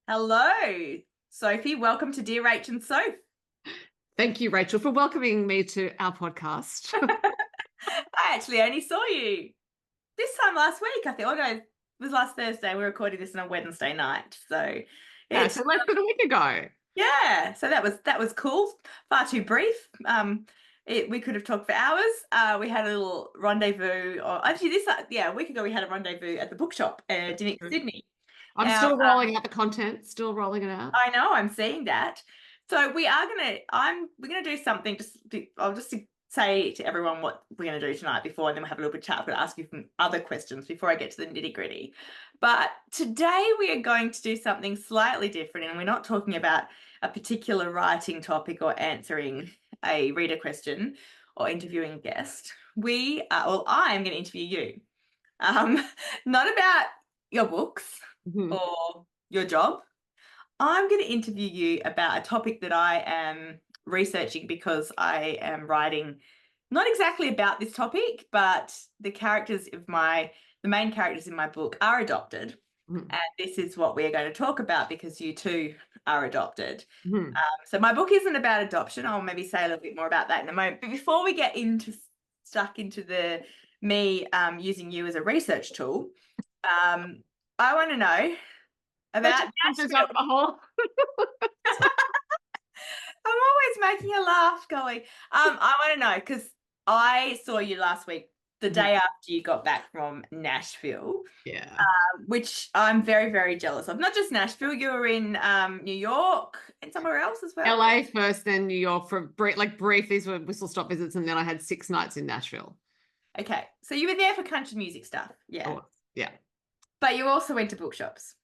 Hello, Sophie. Welcome to Dear Rach and Soph. Thank you, Rachel, for welcoming me to our podcast. I actually only saw you this time last week. I think it was last Thursday. We're recording this on a Wednesday night, so Yeah, it's so less than a week ago. yeah. So that was cool. Far too brief. We could have talked for hours. We had a little rendezvous. Or actually, a week ago we had a rendezvous at the bookshop in Sydney. I'm Now, still rolling out the content, still rolling it out. I know I'm seeing that. So we're gonna do something. I'll just say to everyone what we're gonna do tonight before, and then we'll have a little bit of chat. I'm gonna ask you some other questions before I get to the nitty gritty. But today we are going to do something slightly different, and we're not talking about a particular writing topic or answering a reader question or interviewing a guest. I am going to interview you. Um, not about your books Mhm. or your job. I'm going to interview you about a topic that I am researching because I am writing not exactly about this topic, but the main characters in my book are adopted. Mhm. And this is what we are going to talk about because you too are adopted. Mhm. So my book isn't about adoption. I'll maybe say a little bit more about that in a moment. But before we get stuck into the me using you as a research tool, I want to know That about just conjures Nashville. up a whole. I'm always making a laugh going. I want to know because I saw you last week, the Mhm. day after you got back from Nashville, Yeah. which I'm very, very jealous of. Not just Nashville, you were in New York and somewhere else as well. LA first, then New York for brief. These were whistle stop visits, and then I had 6 nights in Nashville. Okay, so you were there for country music stuff, yeah. Oh, yeah. But you also went to bookshops.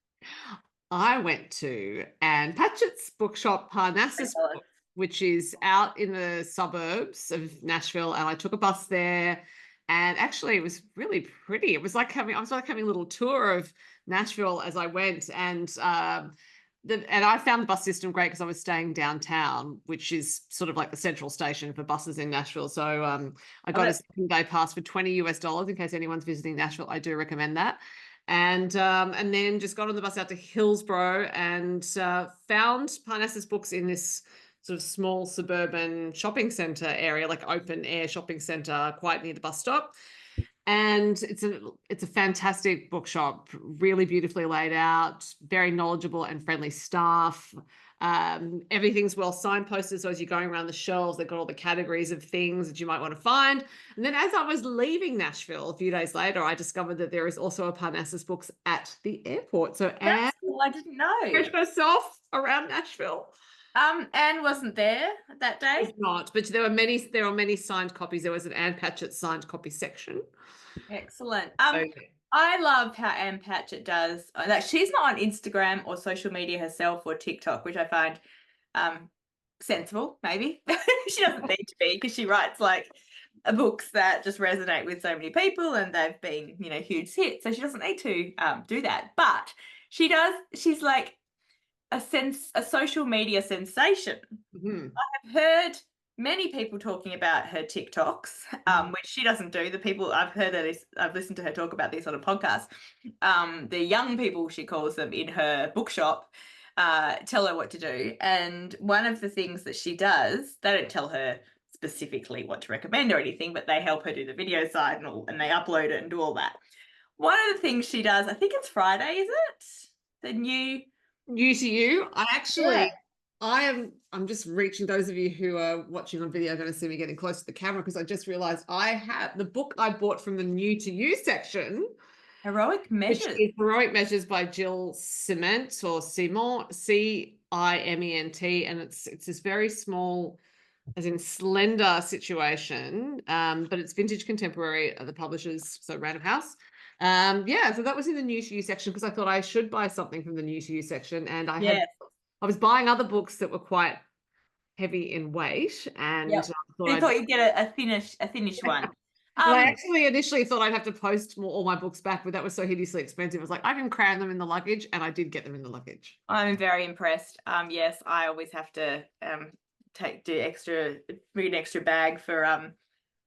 I went to Anne Patchett's bookshop, Parnassus, Jealous. which is out in the suburbs of Nashville, and I took a bus there. And actually, it was really pretty. I was like having a little tour of Nashville as I went, and I found the bus system great because I was staying downtown, which is sort of like the central station for buses in Nashville. So I Oh, got a second day pass for $20 in case anyone's visiting Nashville. I do recommend that. And then just got on the bus out to Hillsborough and found Parnassus Books in this sort of small suburban shopping center area, like open air shopping center, quite near the bus stop. And it's a fantastic bookshop, really beautifully laid out, very knowledgeable and friendly staff. Everything's well signposted, so as you're going around the shelves, they've got all the categories of things that you might want to find. And then as I was leaving Nashville a few days later, I discovered that there is also a Parnassus Books at the airport. So Anne that's cool. I didn't know. refreshed herself around Nashville. Anne wasn't there that day. It's not, but there are many signed copies. There was an Anne Patchett signed copy section. Excellent. Okay. I love how Anne Patchett does. Like she's not on Instagram or social media herself or TikTok, which I find um sensible. Maybe she doesn't need to be because she writes like books that just resonate with so many people and they've been huge hits. So she doesn't need to do that, but she does. She's like a social media sensation. Mhm. I've heard many people talking about her TikToks, Mhm. which she doesn't do. The people I've heard that I've listened to her talk about this on a podcast. The young people, she calls them, in her bookshop, tell her what to do. And one of the things that she does, they don't tell her specifically what to recommend or anything, but they help her do the video side and they upload it and do all that. One of the things she does, I think it's Friday, is it? The new, New to you. yeah. I'm just reaching, those of you who are watching on video are going to see me getting close to the camera because I just realized I have the book I bought from the new to you section, Heroic which measures. is Heroic Measures by Jill Ciment or Ciment, Ciment. And it's this very small, as in slender situation, but it's vintage contemporary, the publishers, so Random House. Yeah, so that was in the new to you section because I thought I should buy something from the new to you section, and Yes. I was buying other books that were quite heavy in weight, and Yep. I thought So you I'd. thought you'd get a thinnish one. And I Um, actually initially thought I'd have to post all my books back, but that was so hideously expensive. I was like, I can cram them in the luggage, and I did get them in the luggage. I'm very impressed. Yes, I always have to bring an extra bag for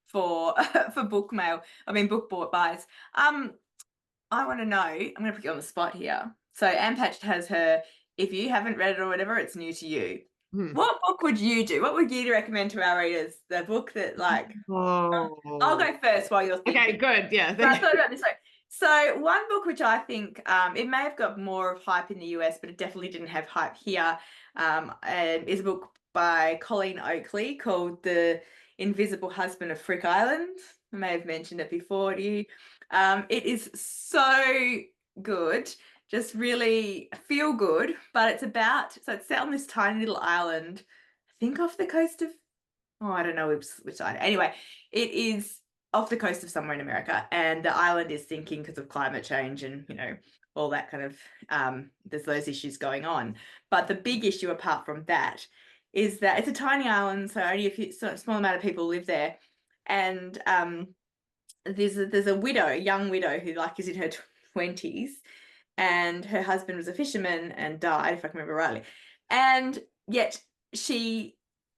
for book mail. I mean book bought buys. I want to know. I'm going to put you on the spot here. So Anne Patchett has her if you haven't read it or whatever, it's new to you. Hmm. What book would you do? What would you recommend to our readers? The book that like, I'll Oh. go first while you're Okay, thinking. good. Yeah, But I thank thought you. about this way. So one book which I think it may have got more of hype in the US, but it definitely didn't have hype here, and is a book by Colleen Oakley called The Invisible Husband of Frick Island. I may have mentioned it before to you. It is so good, just really feel good, but so it's set on this tiny little island, I think off the coast of, oh, I don't know which side. Anyway, it is off the coast of somewhere in America, and the island is sinking because of climate change and, all that kind of, there's those issues going on. But the big issue apart from that is that it's a tiny island, so only a small amount of people live there. And there's a widow, a young widow who like is in her 20s, and her husband was a fisherman and died, if I can remember rightly. And yet she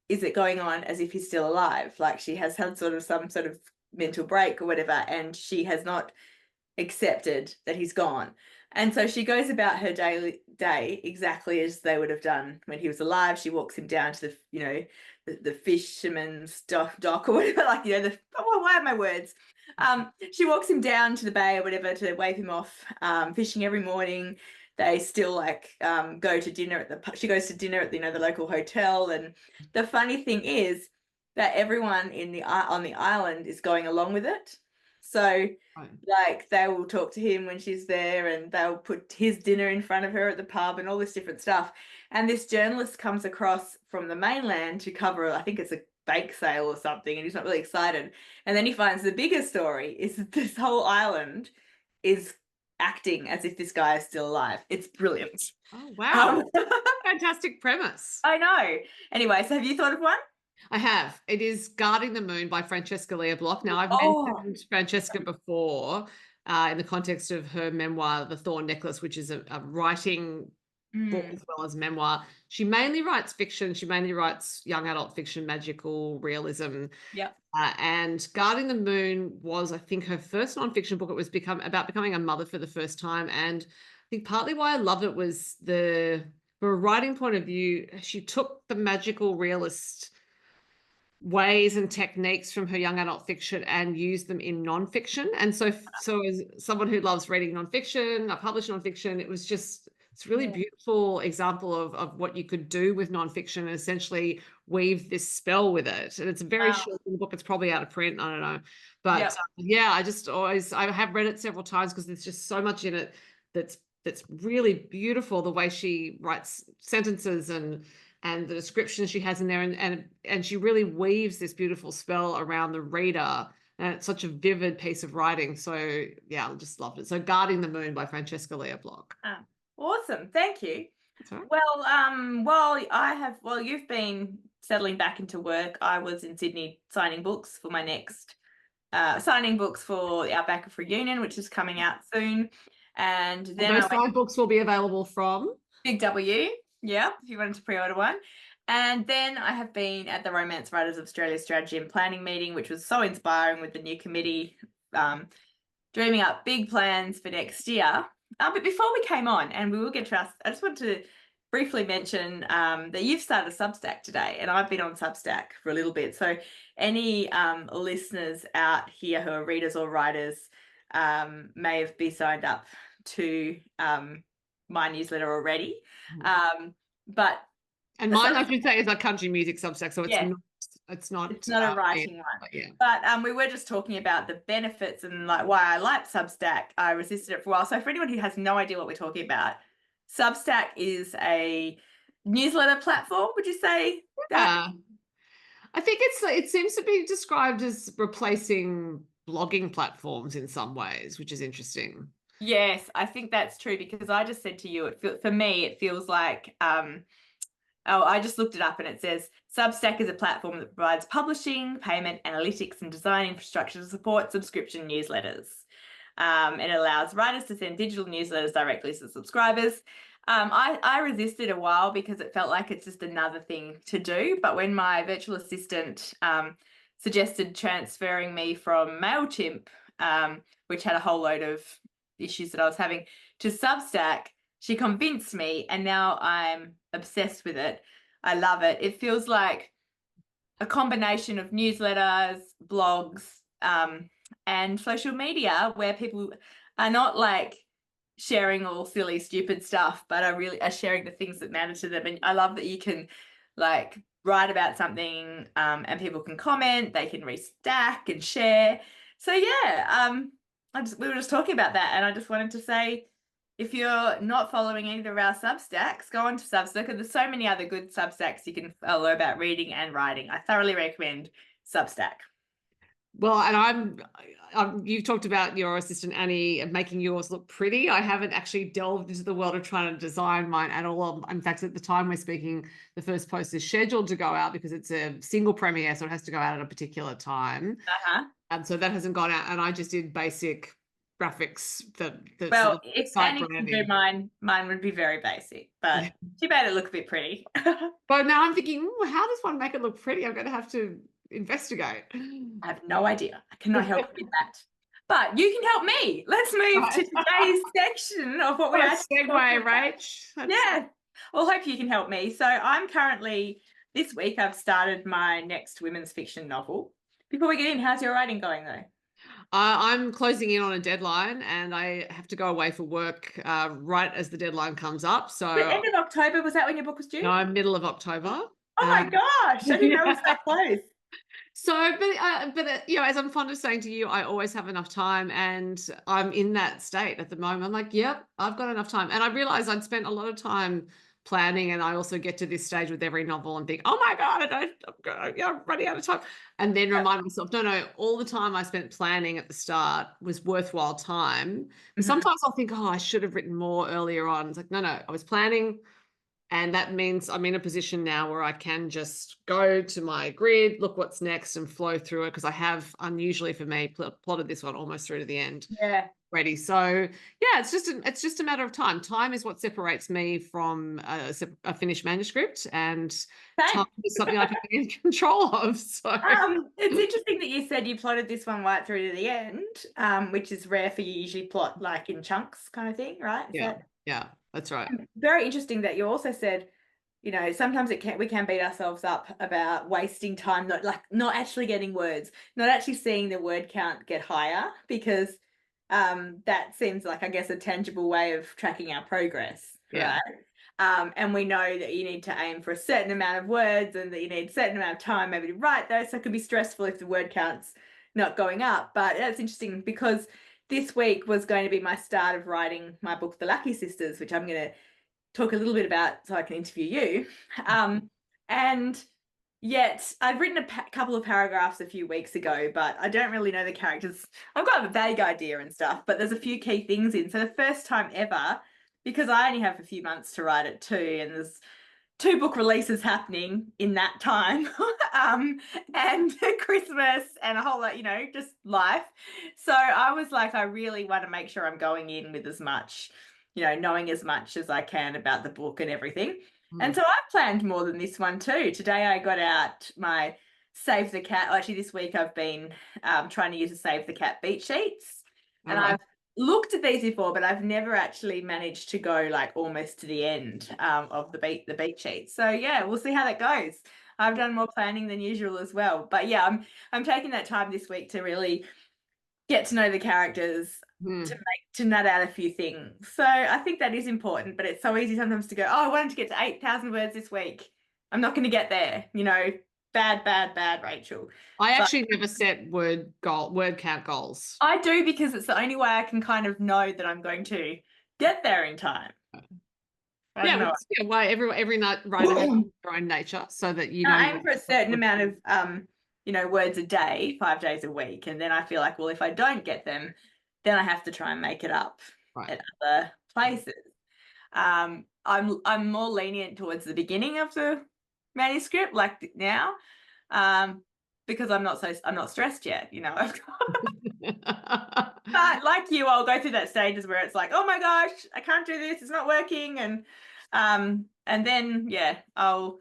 is it going on as if he's still alive. Like she has had some sort of mental break or whatever, and she has not accepted that he's gone. And so she goes about her daily day exactly as they would have done when he was alive. She walks him down to the fisherman's dock or whatever, like, why are my words? She walks him down to the bay or whatever to wave him off, fishing every morning. They still go to dinner she goes to dinner at the local hotel. And the funny thing is that everyone on the island is going along with it. So Right. like they will talk to him when she's there, and they'll put his dinner in front of her at the pub and all this different stuff. And this journalist comes across from the mainland to cover, I think it's a bake sale or something, and he's not really excited. And then he finds the bigger story is that this whole island is acting as if this guy is still alive. It's brilliant. Oh, wow. Um, Fantastic premise. I know. Anyway, so have you thought of one? I have. It is Guarding the Moon by Francesca Leah Block. Now, I've Oh, mentioned Francesca before in the context of her memoir, The Thorn Necklace, which is a writing book as well as memoir. She mainly writes fiction. She mainly writes young adult fiction, magical realism. yeah. And Guarding the Moon was, I think, her first nonfiction book. It was about becoming a mother for the first time. And I think partly why I loved it was from a writing point of view, she took the magical realist ways and techniques from her young adult fiction and used them in nonfiction. And so as someone who loves reading nonfiction, I published nonfiction, it's a really beautiful example of what you could do with nonfiction and essentially weave this spell with it. And it's a very short book. It's probably out of print. I don't know. But yeah, I have read it several times because there's just so much in it that's really beautiful, the way she writes sentences and the descriptions she has in there, and she really weaves this beautiful spell around the reader, and it's such a vivid piece of writing. So yeah, I just loved it. So Guarding the Moon by Francesca Leah Block. Awesome, thank you. Right. Well, while you've been settling back into work, I was in Sydney signing books for my next signing books for the Outback of Reunion, which is coming out soon. And then those signed books will be available from Big W, yeah, if you wanted to pre-order one. And then I have been at the Romance Writers of Australia Strategy and Planning meeting, which was so inspiring with the new committee dreaming up big plans for next year. But before we came on, and we will get to us, I just want to briefly mention that you've started a Substack today, and I've been on Substack for a little bit. So any listeners out here who are readers or writers may have been signed up to my newsletter already. But mine, I should say, is a country music Substack, so it's not a writing one. But we were just talking about the benefits and like why I like Substack. I resisted it for a while. So for anyone who has no idea what we're talking about, Substack is a newsletter platform. Would you say that? I think it seems to be described as replacing blogging platforms in some ways, which is interesting. Yes, I think that's true, because I just said to you, for me, it feels like, I just looked it up and it says Substack is a platform that provides publishing, payment, analytics, and design infrastructure to support subscription newsletters. It allows writers to send digital newsletters directly to subscribers. I resisted a while because it felt like it's just another thing to do. But when my virtual assistant suggested transferring me from MailChimp, which had a whole load of issues that I was having, to Substack, she convinced me, and now I'm obsessed with it. I love it. It feels like a combination of newsletters, blogs, and social media where people are not like sharing all silly, stupid stuff, but are sharing the things that matter to them. And I love that you can like write about something, and people can comment, they can restack and share. So yeah, we were just talking about that, and I just wanted to say, if you're not following either of our Substacks, go on to Substack. And there's so many other good Substacks you can follow about reading and writing. I thoroughly recommend Substack. Well, and you've talked about your assistant Annie and making yours look pretty. I haven't actually delved into the world of trying to design mine at all. In fact, at the time we're speaking, the first post is scheduled to go out because it's a single premiere, so it has to go out at a particular time. And so that hasn't gone out, and I just did basic graphics that Well, sort of if site Annie can do branding. mine would be very basic, but she made it look a bit pretty. But now I'm thinking, how does one make it look pretty? I'm going to have to investigate. I have no idea. I cannot help with that. But you can help me. Let's move to today's section of what we What a actually segue, Rach. Yeah. Well, hope you can help me. So I'm currently, this week, I've started my next women's fiction novel. Before we get in, how's your writing going though? I'm closing in on a deadline, and I have to go away for work right as the deadline comes up. So The end of October, was that when your book was due? no, middle of October. Oh my gosh, I didn't know it was that close. So, but you know, as I'm fond of saying to you, I always have enough time, and I'm in that state at the moment. I'm like, yep, I've got enough time. And I realized I'd spent a lot of time planning, and I also get to this stage with every novel and think, oh my God, I'm running out of time. And then remind myself, no, all the time I spent planning at the start was worthwhile time. But sometimes I'll think, oh, I should have written more earlier on. It's like, no, I was planning. And that means I'm in a position now where I can just go to my grid, look what's next, and flow through it, because I have, unusually for me, plotted this one almost through to the end. Yeah. Ready. So yeah, it's just a matter of time. Time is what separates me from a finished manuscript, and time is something I can be in control of. So it's interesting that you said you plotted this one right through to the end, which is rare for you. Usually plot like in chunks kind of thing, right? Yeah, that's right. Very interesting that you also said, you know, sometimes we can beat ourselves up about wasting time, not actually getting words, not actually seeing the word count get higher, because that seems like, I guess, a tangible way of tracking our progress, right? And we know that you need to aim for a certain amount of words, and that you need a certain amount of time maybe to write those. So it can be stressful if the word count's not going up. But that's interesting, because this week was going to be my start of writing my book, The Lucky Sisters, which I'm going to talk a little bit about so I can interview you. And yet I'd written a couple of paragraphs a few weeks ago, but I don't really know the characters. I've got a vague idea and stuff, but there's a few key things in. So the first time ever, because I only have a few months to write it too, and there's 2 book releases happening in that time, and Christmas and a whole lot, you know, just life. So I was like, I really want to make sure I'm going in with as much, you know, knowing as much as I can about the book and everything. And so I've planned more than this one too. Today I got out my Save the Cat. Actually, this week I've been trying to use a Save the Cat beat sheets. And I've looked at these before, but I've never actually managed to go like almost to the end of the beat sheet. So yeah, we'll see how that goes. I've done more planning than usual as well. But yeah, I'm taking that time this week to really get to know the characters, to nut out a few things. So I think that is important, but it's so easy sometimes to go, oh, I wanted to get to 8,000 words this week. I'm not going to get there, you know. Bad, Rachel. I actually never set word count goals. I do, because it's the only way I can kind of know that I'm going to get there in time. Yeah, why every night writer has their own nature, so that you know. I aim for a certain amount of you know, words a day, 5 days a week, and then I feel like, well, if I don't get them, then I have to try and make it up at other places. I'm more lenient towards the beginning of the manuscript, like now, because I'm not stressed yet, you know. But like you, I'll go through that stages where it's like, oh my gosh, I can't do this, it's not working, and then yeah, I'll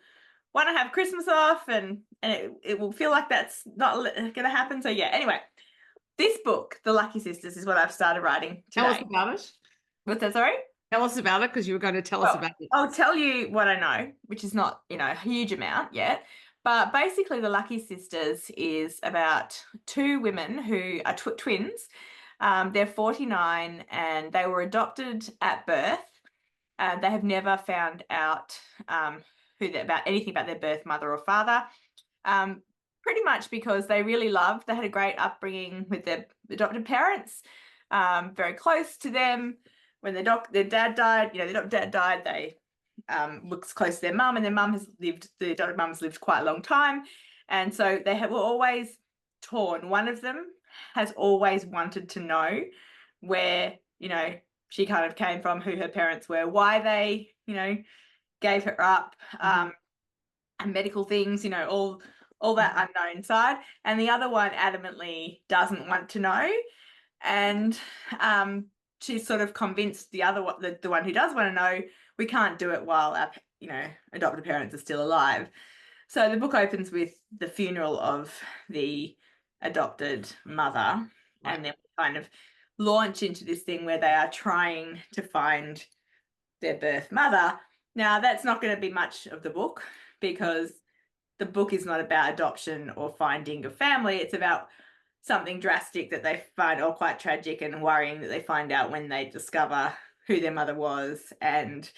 want to have Christmas off, and it will feel like that's not going to happen. So yeah, anyway, this book, The Lucky Sisters, is what I've started writing today. Tell us about it. What's that, sorry? Tell us about it, because you were going to tell us Well, about it. I'll tell you what I know, which is not, a huge amount yet. But basically, the Lucky Sisters is about two women who are twins. They're 49 and they were adopted at birth. They have never found out about anything about their birth mother or father. Pretty much because they had a great upbringing with their adopted parents, very close to them. When their dad died, their dad died, they looks close to their mum, and the adopted mum has lived quite a long time. And so were always torn. One of them has always wanted to know where, she kind of came from, who her parents were, why they, gave her up, and medical things, all that unknown side. And the other one adamantly doesn't want to know. And she's sort of convinced the other one, the one who does want to know, we can't do it while our, adopted parents are still alive. So the book opens with the funeral of the adopted mother, Right. and then we kind of launch into this thing where they are trying to find their birth mother. Now, that's not going to be much of the book, because the book is not about adoption or finding a family. It's about something drastic that they find, or quite tragic and worrying, that they find out when they discover who their mother was, and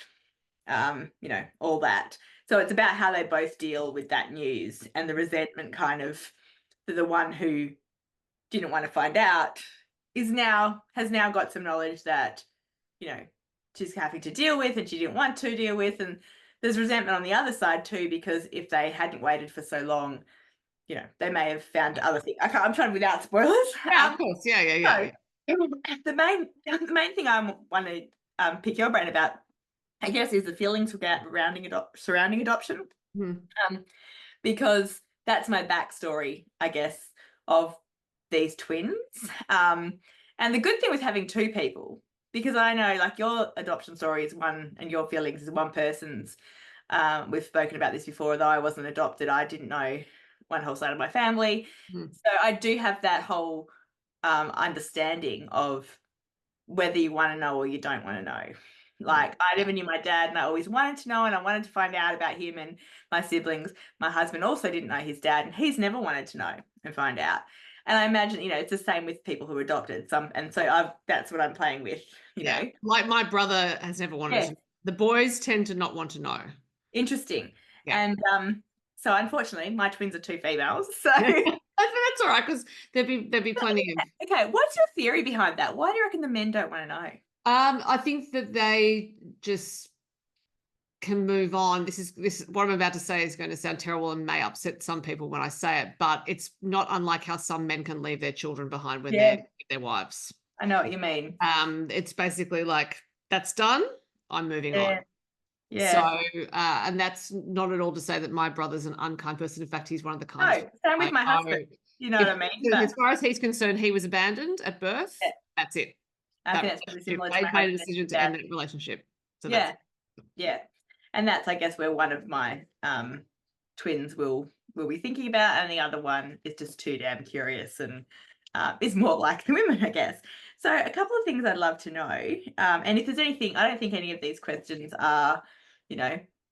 all that. So it's about how they both deal with that news, and the resentment kind of the one who didn't want to find out has now got some knowledge that, she's having to deal with, and she didn't want to deal with. And there's resentment on the other side too, because if they hadn't waited for so long, they may have found other things. I'm trying without spoilers. Yeah, of course. Yeah. So the main thing I want to pick your brain about, I guess, is the feelings surrounding adoption, because that's my backstory, I guess, of these twins. And the good thing with having two people, because I know, like, your adoption story is one, and your feelings is one person's. We've spoken about this before, though I wasn't adopted. I didn't know one whole side of my family. So I do have that whole understanding of whether you want to know or you don't want to know. Like, I never knew my dad, and I always wanted to know, and I wanted to find out about him and my siblings. My husband also didn't know his dad, and he's never wanted to know and find out. And I imagine, it's the same with people who are adopted. That's what I'm playing with, Yeah. Like, my brother has never wanted to. The boys tend to not want to know. Interesting. Yeah. And so unfortunately, my twins are two females. So that's all right, because there'd be plenty of. Okay, what's your theory behind that? Why do you reckon the men don't want to know? I think that they just can move on. This what I'm about to say is going to sound terrible and may upset some people when I say it, but it's not unlike how some men can leave their children behind when they're with their wives. I know what you mean. It's basically like, that's done, I'm moving on. Yeah. So, and that's not at all to say that my brother's an unkind person. In fact, he's one of the kindest. No, same with my husband. You know what I mean? As far as he's concerned, he was abandoned at birth. Yeah. That's it. I think that's pretty similar to they my made a husband. decision to end that relationship. So yeah. And that's, I guess, where one of my twins will be thinking about, and the other one is just too damn curious and is more like the women, I guess. So a couple of things I'd love to know, and if there's anything, I don't think any of these questions are,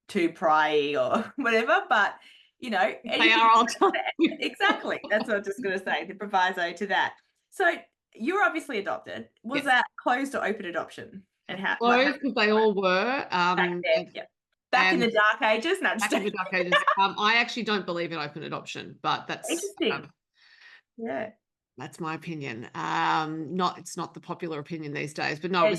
too pryy or whatever, but they are all time. Exactly. That's what I was just going to say, the proviso to that. So you were obviously adopted. Was that closed or open adoption? And how? Closed, because they all were. Back in the dark ages. No, back in the dark ages. I actually don't believe in open adoption, but that's interesting. That's my opinion. It's not the popular opinion these days, but no,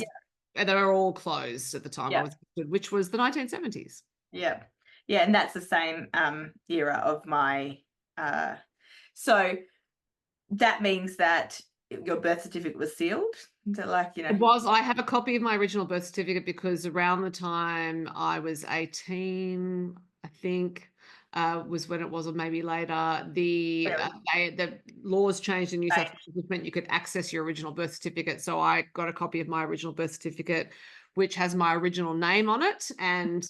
they were all closed at the time I was, which was the 1970s. Yeah, and that's the same era of my. So that means that your birth certificate was sealed. Is it like, It was. I have a copy of my original birth certificate, because around the time I was 18, I think, was when it was, or maybe later, the laws changed in New South Wales, which meant you could access your original birth certificate. So I got a copy of my original birth certificate, which has my original name on it, and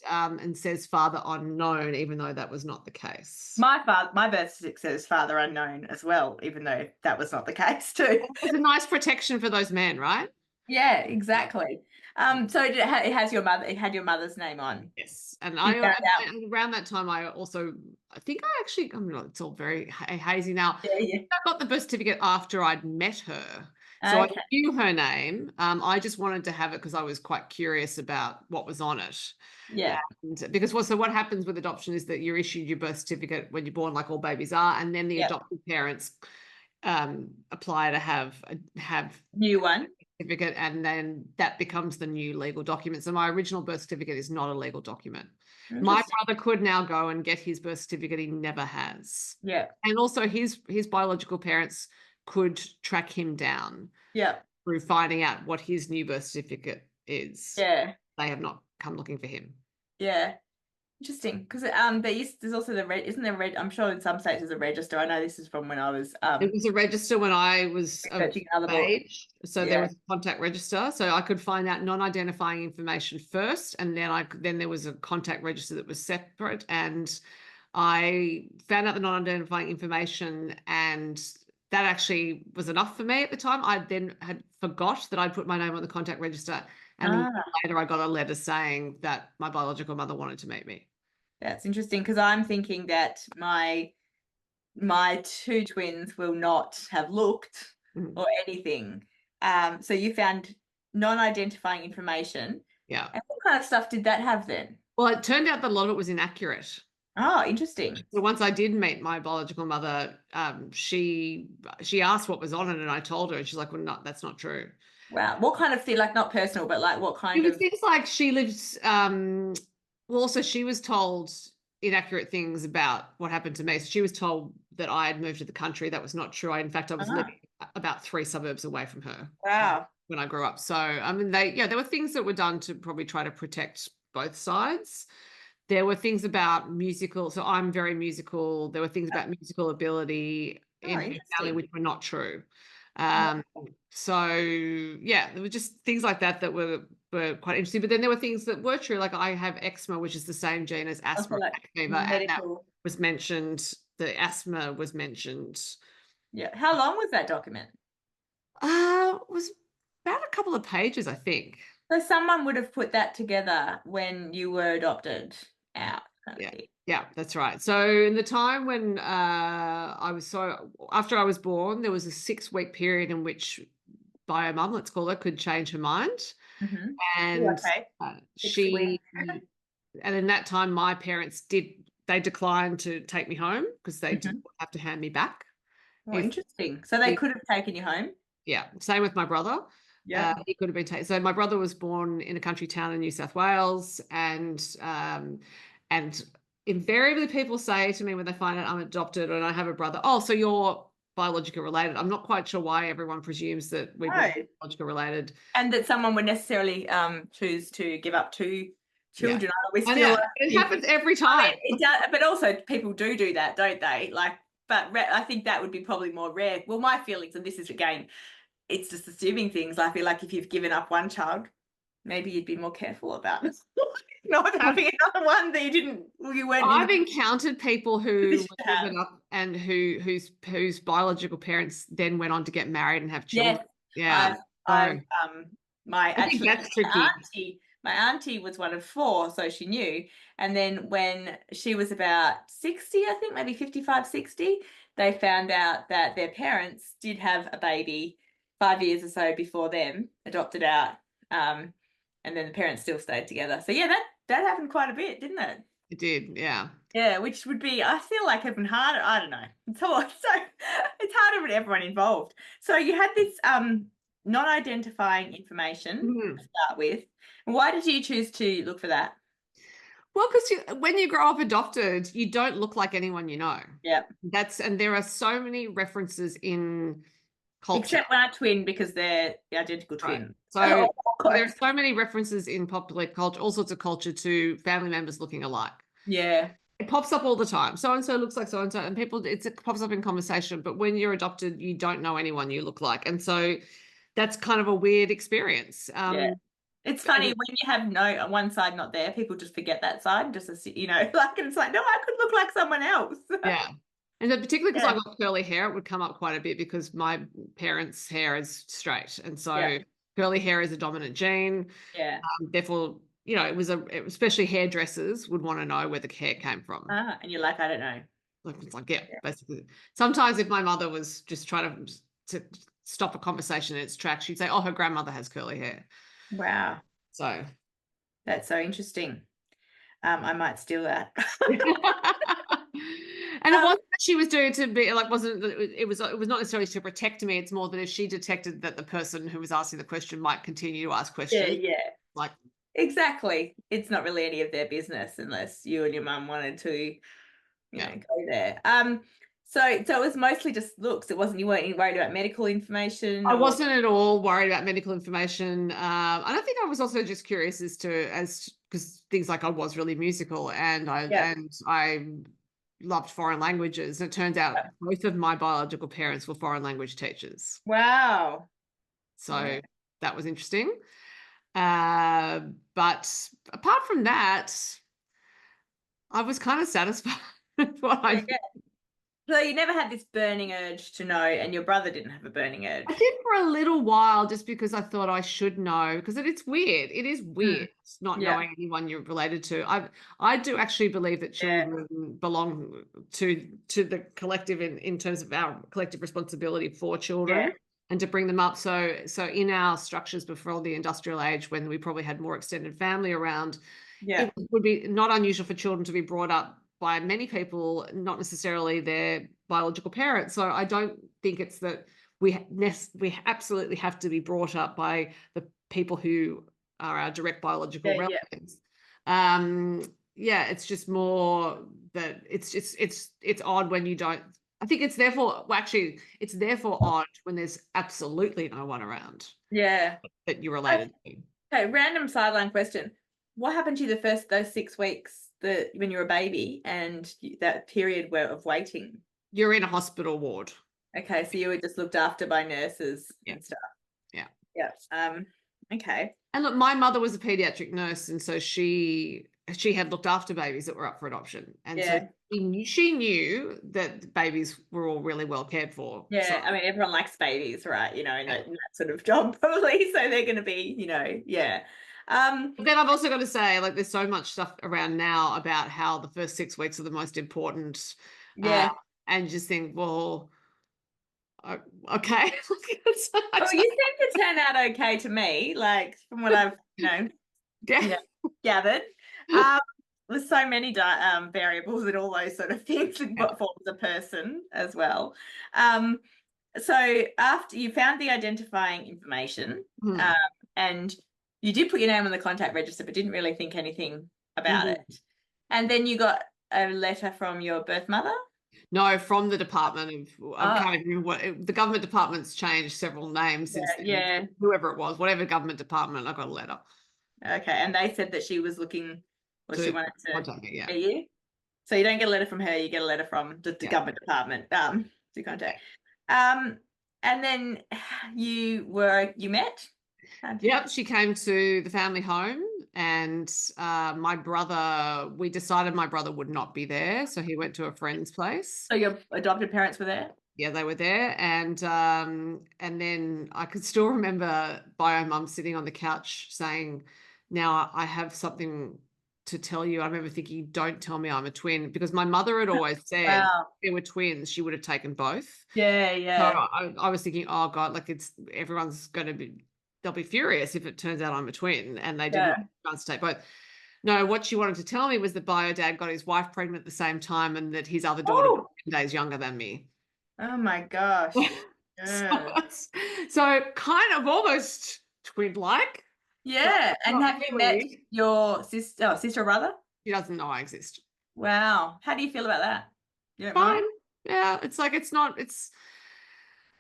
says father unknown, even though that was not the case. My birth certificate says father unknown as well, even though that was not the case too. It's a nice protection for those men, right? Yeah, exactly. So it has your mother, it had your mother's name on. Yes, and You found out. around that time I think I actually, I'm not, it's all very hazy now. Yeah, yeah. I got the birth certificate after I'd met her, so I Okay. knew her name. I just wanted to have it because I was quite curious about what was on it. Yeah. And because so what happens with adoption is that you're issued your birth certificate when you're born, like all babies are, and then the Yeah. adopted parents apply to have New one. certificate, and then that becomes the new legal document. So my original birth certificate is not a legal document. My Interesting. brother could now go and get his birth certificate. He never has. Yeah. And also his biological parents could track him down Yeah. through finding out what his new birth certificate is. Yeah. They have not come looking for him. Yeah. Interesting, because there's also isn't there I'm sure in some states there's a register. I know this is from when I was It was a register when I was of researching another book. age. So there was a contact register. So I could find out non-identifying information first, and then there was a contact register that was separate. And I found out the non-identifying information, and that actually was enough for me at the time. I then had forgot that I'd put my name on the contact register. And later I got a letter saying that my biological mother wanted to meet me. That's interesting, because I'm thinking that my two twins will not have looked or anything. So you found non-identifying information. Yeah. And what kind of stuff did that have then? Well, it turned out that a lot of it was inaccurate. Oh, interesting. So once I did meet my biological mother, she asked what was on it, and I told her, and she's like, "Well, no, that's not true." Wow. What kind of thing? Like, not personal, but like what It kind was of? things like she lives. Well, also she was told inaccurate things about what happened to me. So she was told that I had moved to the country. That was not true. In fact, I was living about 3 suburbs away from her. Wow. When I grew up. So I mean, there were things that were done to probably try to protect both sides. There were things about musical. So I'm very musical. There were things about musical ability in her family which were not true. So yeah, there were just things like that that were quite interesting. But then there were things that were true. Like I have eczema, which is the same gene as asthma, fever, and that was mentioned. The asthma was mentioned. Yeah. How long was that document? It was about a couple of pages, I think. So someone would have put that together when you were adopted out. Yeah, that's right. So in the time when after I was born, there was a 6-week period in which bio mum, let's call her, could change her mind. And and in that time, my parents declined to take me home because they didn't have to hand me back. Oh, interesting. So they could have taken you home? Yeah, same with my brother. Yeah, he could have been taken. So my brother was born in a country town in New South Wales, and invariably people say to me when they find out I'm adopted and I have a brother, "Oh, so you're biologically related." I'm not quite sure why everyone presumes that we're biologically related, and that someone would necessarily choose to give up two children. Yeah. It happens every time. I mean, it does, but also people do that, don't they? Like, but I think that would be probably more rare. Well, my feelings, and this is again, it's just assuming things. I feel like if you've given up one child, maybe you'd be more careful about not having another one that you weren't. I've encountered people who were given up and whose biological parents then went on to get married and have children. Yes. Yeah. My auntie was one of 4, so she knew. And then when she was about 60, I think maybe 55, 60, they found out that their parents did have a baby 5 years or so before them, adopted out. And then the parents still stayed together. So yeah, that happened quite a bit, didn't it? It did, yeah. Yeah, which would be, I feel like, even harder. I don't know. It's harder for everyone involved. So you had this non-identifying information to start with. Why did you choose to look for that? Well, because when you grow up adopted, you don't look like anyone you know. Yeah. And there are so many references in culture. Except when I twin, because they're identical twins. Right. So there are so many references in popular culture, all sorts of culture, to family members looking alike. Yeah. It pops up all the time. So-and-so looks like so-and-so, and it pops up in conversation. But when you're adopted, you don't know anyone you look like. And so that's kind of a weird experience. Yeah. It's funny when you have one side not there, people just forget that side, just like, and it's like, no, I could look like someone else. Yeah. And particularly because I've got curly hair, it would come up quite a bit because my parents' hair is straight. And so curly hair is a dominant gene. Yeah. Therefore, you know, especially hairdressers would want to know where the hair came from. And you're like, I don't know. Like, it's like, yeah, Yeah. basically. Sometimes if my mother was just trying to stop a conversation in its tracks, she'd say, "Oh, her grandmother has curly hair." Wow. So, That's so interesting. I might steal that. and it Um, wasn't that she was doing it to be like, it was not necessarily to protect me. It's more that if she detected that the person who was asking the question might continue to ask yeah, questions, yeah. like, Exactly. It's not really any of their business unless you and your mum wanted to, yeah. go there. So it was mostly just looks. It wasn't, you weren't worried about medical information I or wasn't at all worried about medical information. And I think I was also just curious because things like I was really musical and yeah. I loved foreign languages. And it turns out both of my biological parents were foreign language teachers. Wow. Yeah. So that was interesting. But apart from that, I was kind of satisfied with what Yeah, I yeah. So you never had this burning urge to know, and your brother didn't have a burning urge. I did for a little while just because I thought I should know because it's weird. It is weird not Yeah. knowing anyone you're related to. I do actually believe that Yeah. children belong to the collective in terms of our collective responsibility for children Yeah. and to bring them up. So in our structures before the industrial age, when we probably had more extended family around, Yeah. it would be not unusual for children to be brought up by many people, not necessarily their biological parents. So I don't think it's that we absolutely have to be brought up by the people who are our direct biological Yeah. Yeah. relatives. Yeah, it's just more that it's odd when you don't. I think it's therefore well, actually it's therefore odd when there's absolutely no one around Yeah. that you're related to. Okay, random sideline question. What happened to you those 6 weeks when you were a baby and that period of waiting? You're in a hospital ward. Okay, so you were just looked after by nurses Yeah. and stuff. Yeah. Yeah. Okay. And look, my mother was a pediatric nurse, and so she had looked after babies that were up for adoption, and so Yeah. she knew that babies were all really well cared for. Yeah. So, I mean, everyone likes babies, right? In that sort of job, probably. So they're going to be, yeah. but then I've also got to say, like, there's so much stuff around now about how the first 6 weeks are the most important, Yeah. and just think, well, okay. Well, you seem to turn out okay to me, like from what I've, Yeah. gathered. There's so many variables and all those sort of things in what forms a person as well. So after you found the identifying information, and you did put your name on the contact register, but didn't really think anything about it. And then you got a letter from your birth mother? No, from the Department of, I can't even remember what, the government department's changed several names since then. Yeah. Whoever it was, whatever government department, I got a letter. Okay, and they said that she was looking, or she wanted to contact me, yeah. get you? So you don't get a letter from her, you get a letter from the government department to contact. And then you met? Yep, she came to the family home and we decided my brother would not be there. So he went to a friend's place. So your adopted parents were there? Yeah, they were there. And then I could still remember bio mum sitting on the couch saying, "Now I have something to tell you." I remember thinking, "Don't tell me I'm a twin," because my mother had always said if they were twins, she would have taken both. Yeah, yeah. So I was thinking, oh God, like they'll be furious if it turns out I'm a twin, and they didn't have a chance to take both. No, what she wanted to tell me was that bio dad got his wife pregnant at the same time and that his other daughter was 10 days younger than me. Oh my gosh. So kind of almost twin-like. Yeah. And have you met your sister or brother? She doesn't know I exist. Wow. How do you feel about that? You don't Fine. mind? Yeah, it's like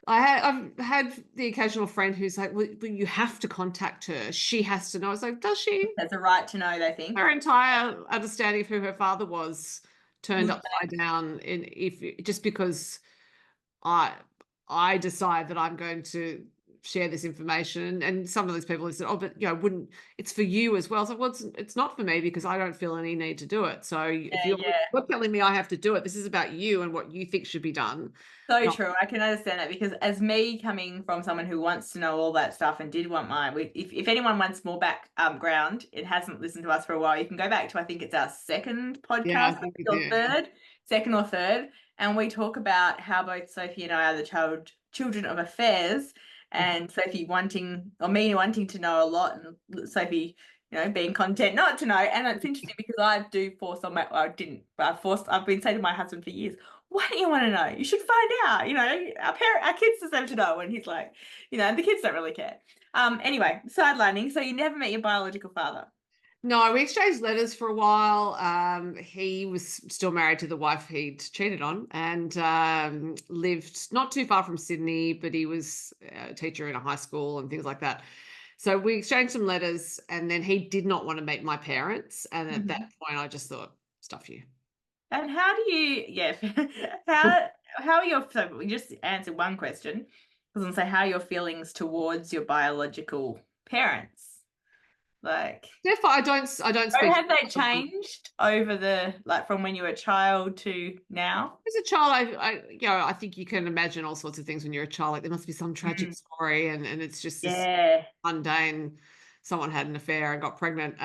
I've had the occasional friend who's like, well, you have to contact her. She has to know. It's like, does she? That's a right to know, they think. Her entire understanding of who her father was turned upside down just because I decide that I'm going to share this information. And some of these people have said, oh, but wouldn't, it's for you as well. So, well, it's not for me because I don't feel any need to do it. So if you're telling me I have to do it, this is about you and what you think should be done. So true. I can understand that, because as me coming from someone who wants to know all that stuff and did want if anyone wants more background and hasn't listened to us for a while, you can go back to, I think it's our second podcast, second or third, and we talk about how both Sophie and I are the children of affairs, and Sophie wanting to know a lot, and Sophie, being content not to know. And it's interesting because I do force on my, I've been saying to my husband for years, why do you want to know? You should find out. Our kids deserve to know. And he's like, the kids don't really care. Anyway, sidelining. So you never met your biological father? No, we exchanged letters for a while. He was still married to the wife he'd cheated on, and lived not too far from Sydney, but he was a teacher in a high school and things like that. So we exchanged some letters, and then he did not want to meet my parents. And at that point, I just thought, stuff you. And how do you, how are your, so we just answered one question. I was going to say, how are your feelings towards your biological parents? Like, therefore, I don't speak. Have they changed over from when you were a child to now? As a child, I think you can imagine all sorts of things when you're a child. Like there must be some tragic story, and it's just this mundane. Someone had an affair and got pregnant.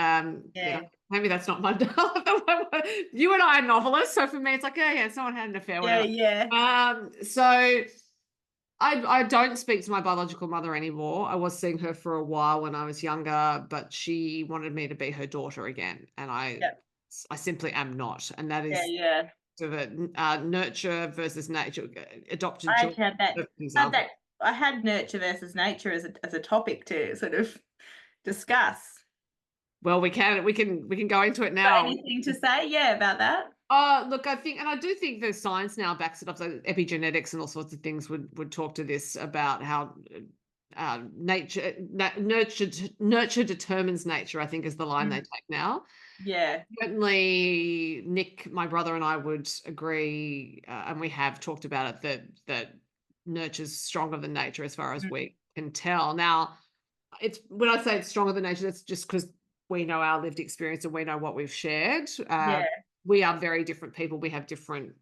Maybe that's not mundane. You and I are novelists, so for me, it's like, someone had an affair. Whatever. So I don't speak to my biological mother anymore. I was seeing her for a while when I was younger, but she wanted me to be her daughter again, and I simply am not. And that is sort of nurture versus nature, adopted children. I had nurture versus nature as a topic to sort of discuss. Well, we can go into it now. Anything to say, about that? Look, I think, and I do think the science now backs it up. So epigenetics and all sorts of things would talk to this about how nurture determines nature, I think is the line they take now. Yeah. Certainly Nick, my brother, and I would agree, and we have talked about it, that nurture's stronger than nature as far as we can tell. Now, it's when I say it's stronger than nature, that's just because we know our lived experience and we know what we've shared. We are very different people. We have different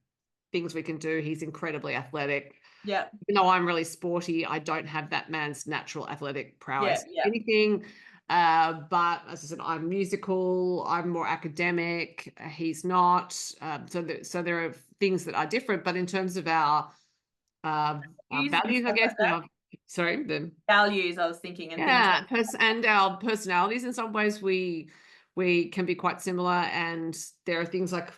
things we can do. He's incredibly athletic. Yeah. Even though I'm really sporty, I don't have that man's natural athletic prowess. Anything. But as I said, I'm musical. I'm more academic. He's not. So there are things that are different. But in terms of our values, I guess. The values, I was thinking, and and our personalities, in some ways we can be quite similar. And there are things like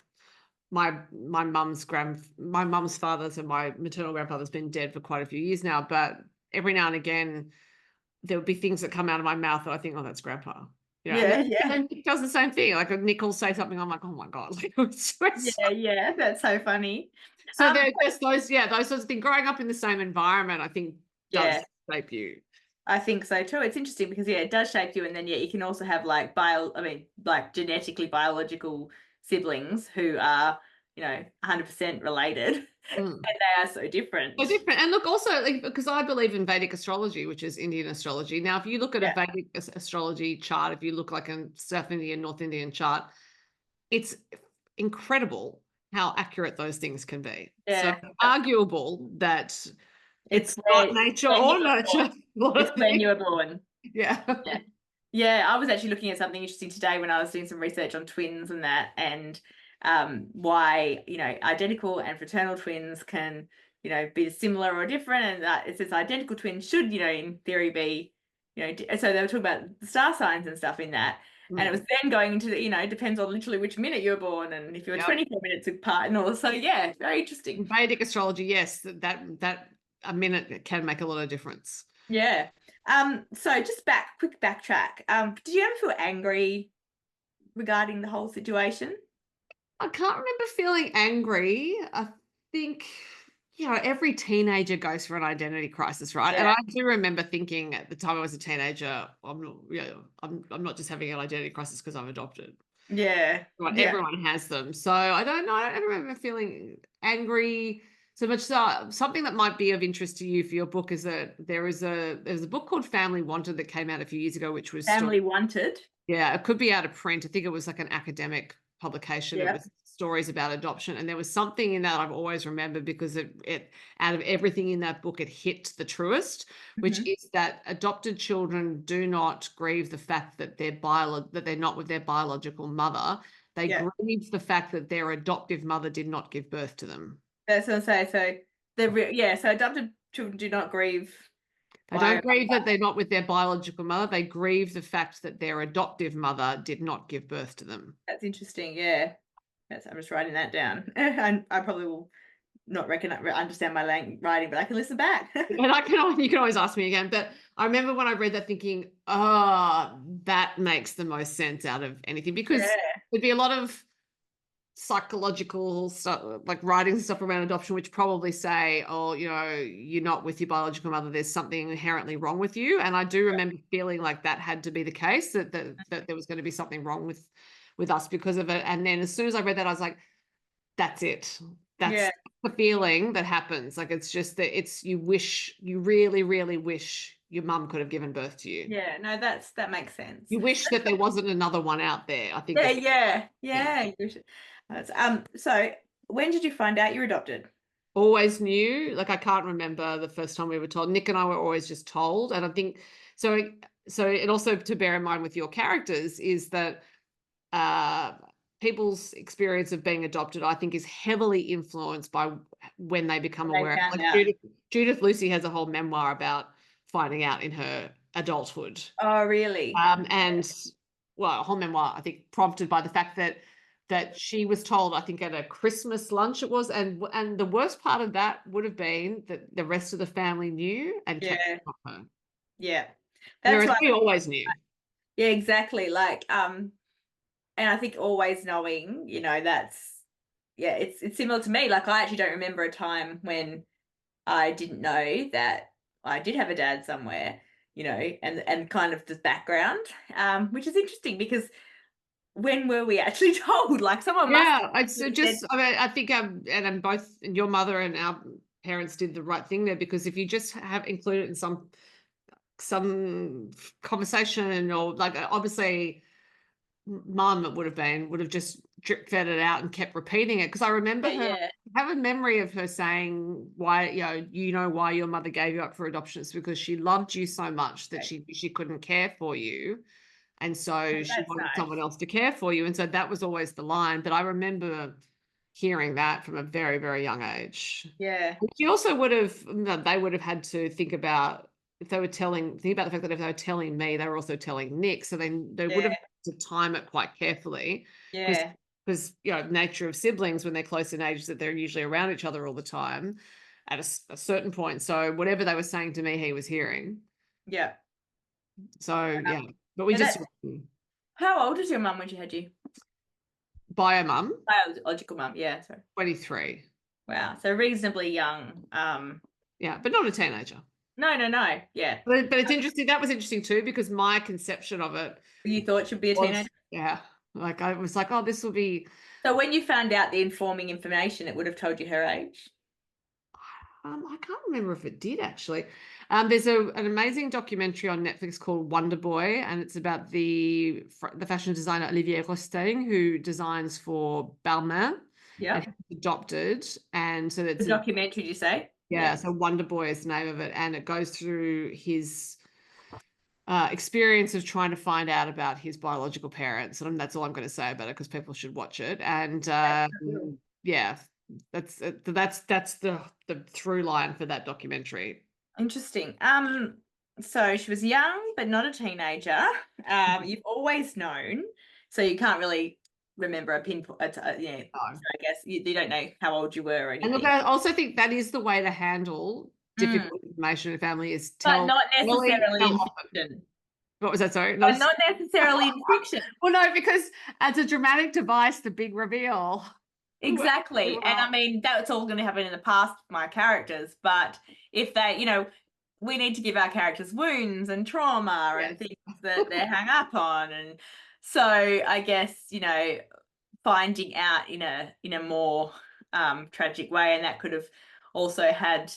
my mum's father, so my maternal grandfather's been dead for quite a few years now, but every now and again there would be things that come out of my mouth that I think, oh, that's grandpa. And Nick does the same thing. Like Nick will say something, I'm like, oh my God. That's so funny. So there's those sorts of things. Growing up in the same environment, I think, does shape you. I think so too. It's interesting because it does shape you, and then you can also have genetically biological siblings who are 100% related, and they are so different. And look, also because I believe in Vedic astrology, which is Indian astrology. Now, if you look at a Vedic astrology chart, if you look like a South Indian, North Indian chart, it's incredible how accurate those things can be. So arguable that it's not nature or nurture. It's when you were born. Yeah, I was actually looking at something interesting today when I was doing some research on twins and that, and why identical and fraternal twins can be similar or different, and that it says identical twins should in theory be so they were talking about the star signs and stuff in that. And it was then going into depends on literally which minute you were born, and if you were 24 minutes apart and all. So very interesting. Vedic astrology, yes, that a minute can make a lot of difference. So just quick backtrack. Did you ever feel angry regarding the whole situation? I can't remember feeling angry. I think every teenager goes through an identity crisis, right? And I do remember thinking at the time I was a teenager, I'm not just having an identity crisis because I'm adopted. Everyone has them. So I don't know. I don't remember feeling angry So much something that might be of interest to you for your book is that there's a book called Family Wanted that came out a few years ago, which was Family Wanted. yeah, it could be out of print. I think it was like an academic publication. It Yeah. was stories about adoption, and there was something in that I've always remembered because it out of everything in that book, it hit the truest, which Mhm. is that adopted children do not grieve the fact that they're not with their biological mother. They Yeah. grieve the fact that their adoptive mother did not give birth to them. That's what I say. So so adopted children do not grieve They bio. don't grieve that they're not with their biological mother. They grieve the fact that their adoptive mother did not give birth to them. That's interesting. Yeah. I'm just writing that down. And I probably will not understand my writing, but I can listen back. And you can always ask me again. But I remember when I read that thinking, oh, that makes the most sense out of anything, because Yeah. there'd be a lot of psychological stuff, like writing stuff around adoption, which probably say, oh, you're not with your biological mother, there's something inherently wrong with you. And I do remember feeling like that had to be the case, that there was going to be something wrong with us because of it. And then as soon as I read that, I was like, that's it. That's Yeah. the feeling that happens. Like, it's just that you really, really wish your mum could have given birth to you. Yeah. No, that makes sense. You wish that there wasn't another one out there, I think. Yeah, Yeah. yeah. So when did you find out you're adopted? Always knew. Like, I can't remember the first time we were told. Nick and I were always just told. And I think so. So it also, to bear in mind with your characters, is that people's experience of being adopted, I think, is heavily influenced by when they become They aware. found Like out. Judith Lucy has a whole memoir about finding out in her adulthood. Oh, really? And well, a whole memoir, I think, prompted by the fact that she was told, I think at a Christmas lunch it was, and the worst part of that would have been that the rest of the family knew and kept Yeah. it from her. Yeah. That's Whereas why. we always knew. Yeah, exactly. Like, and I think always knowing, it's similar to me. Like, I actually don't remember a time when I didn't know that I did have a dad somewhere, and kind of the background, which is interesting because when were we actually told? Like, someone must Yeah, have it's said, just, I mean, I think, and I'm both, your mother and our parents did the right thing there, because if you just have included it in some conversation, or like, obviously mum would have just drip fed it out and kept repeating it, because I remember her, yeah, I have a memory of her saying why, why your mother gave you up for adoption. It's because she loved you so much that okay. she couldn't care for you. And so she That's wanted nice. someone else to care for you. And so that was always the line. But I remember hearing that from a very, very young age. Yeah, She also they would have had to think about, if they were think about the fact that if they were telling me, they were also telling Nick. So they would have yeah, had to time it quite carefully, because yeah, nature of siblings, when they're close in age, that they're usually around each other all the time at a certain point. So whatever they were saying to me, he was hearing. yeah. So yeah, but we Yeah, just how old was your mum when she had you? bio mum, Biological mum, yeah, sorry. 23. Wow, so reasonably young. Yeah, but not a teenager. No, yeah. But it's interesting. That was interesting too, because my conception of it You thought she'd be a was, teenager? yeah, like I was like, oh, this will be. So when you found out the informing information, it would have told you her age? I can't remember if it did actually. There's an amazing documentary on Netflix called Wonder Boy, and it's about the fashion designer Olivier Rousteing, who designs for Balmain, Yeah. and he's adopted. And so The it's documentary, did you say? yeah, so Wonder Boy is the name of it, and it goes through his experience of trying to find out about his biological parents, and that's all I'm going to say about it, because people should watch it. And yeah, that's the through line for that documentary. Interesting. So she was young but not a teenager. You've always known, so you can't really remember a pinpoint. Yeah, No. so I guess you don't know how old you were or And look, anything. I also think that is the way to handle Mm. difficult information in family, is But tell not early, necessarily tell in often. fiction. What was that? Sorry, But not necessarily in fiction. Well, no, because as a dramatic device, the big reveal. Exactly. And I mean, that's all going to happen in the past for my characters. But if they, we need to give our characters wounds and trauma and things that they're hung up on. And so I guess, finding out in a more tragic way, and that could have also had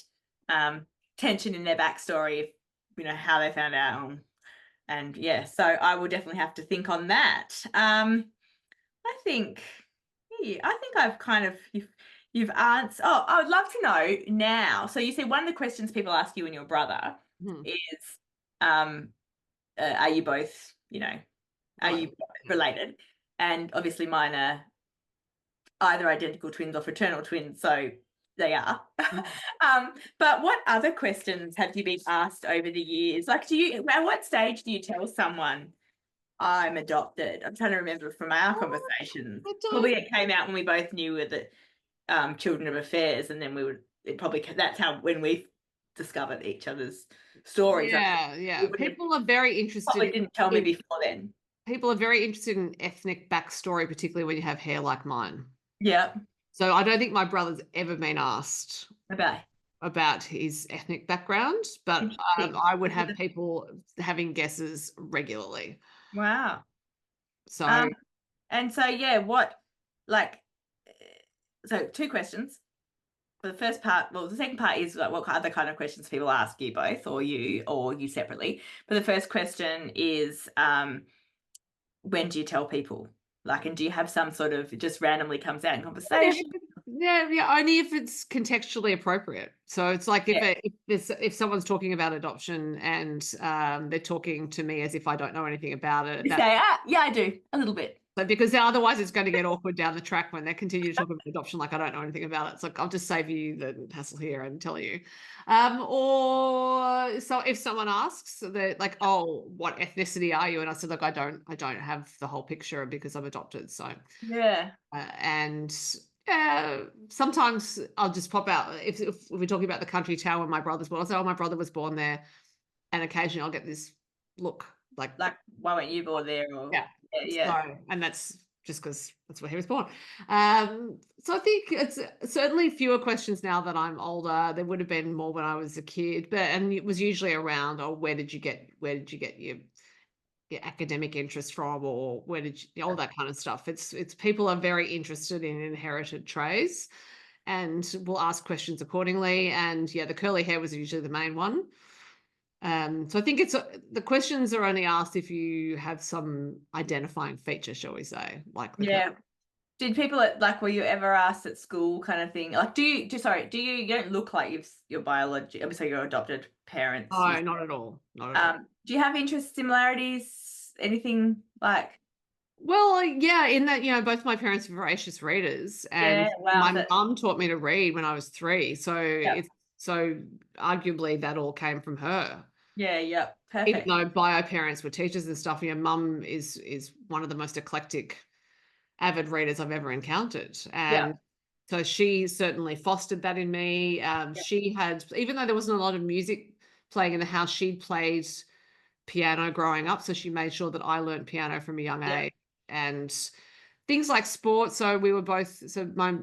tension in their backstory, how they found out. And yeah, so I will definitely have to think on that. I think I've kind of you've answered. Oh, I would love to know now. So you said one of the questions people ask you and your brother is, are you both, are you related? And obviously mine are either identical twins or fraternal twins, so they are. But what other questions have you been asked over the years? Like, at what stage do you tell someone I'm adopted? I'm trying to remember from our conversations. Probably it came out when we both knew we were the children of affairs, and then that's how, when we discovered each other's stories. Yeah. People are very interested. Probably didn't tell me before then. People are very interested in ethnic backstory, particularly when you have hair like mine. Yeah. So I don't think my brother's ever been asked about his ethnic background, but I would have people having guesses regularly. Wow. So and so so two questions. For the first part, well, the second part is like, what other kind of questions people ask you both, or you separately. But the first question is, when do you tell people? Like, and do you have some sort of, it just randomly comes out in conversation? Yeah, only if it's contextually appropriate. So it's like if someone's talking about adoption and they're talking to me as if I don't know anything about it. You say, yeah, I do a little bit. So because otherwise it's going to get awkward down the track when they continue to talk about adoption like I don't know anything about it. It's like, I'll just save you the hassle here and tell you. Or so if someone asks, they're like, oh, what ethnicity are you? And I said, look, I don't have the whole picture because I'm adopted. So yeah. And sometimes I'll just pop out if we're talking about the country town where my brother's born. I'll say, oh, my brother was born there, and occasionally I'll get this look like why weren't you born there? Or, yeah. So, and that's just because that's where he was born. So I think it's certainly fewer questions now that I'm older. There would have been more when I was a kid, and it was usually around, oh, where did you get your academic interest from, or where did you, all that kind of stuff. It's people are very interested in inherited traits and will ask questions accordingly. And yeah, the curly hair was usually the main one. So I think the questions are only asked if you have some identifying feature, shall we say, like Did people were you ever asked at school kind of thing? Like, you don't look like your biology, obviously your adopted parents. Oh, not at all. Not at all. Do you have interest similarities? Anything like? Well, yeah, in that, both my parents are voracious readers, and my mum taught me to read when I was 3. So arguably that all came from her. Yeah, perfect. Even though bio parents were teachers and stuff, mum is one of the most eclectic, avid readers I've ever encountered. And so she certainly fostered that in me. She had, even though there wasn't a lot of music playing in the house, she played piano growing up. So she made sure that I learned piano from a young age. And things like sports. So we were both, so my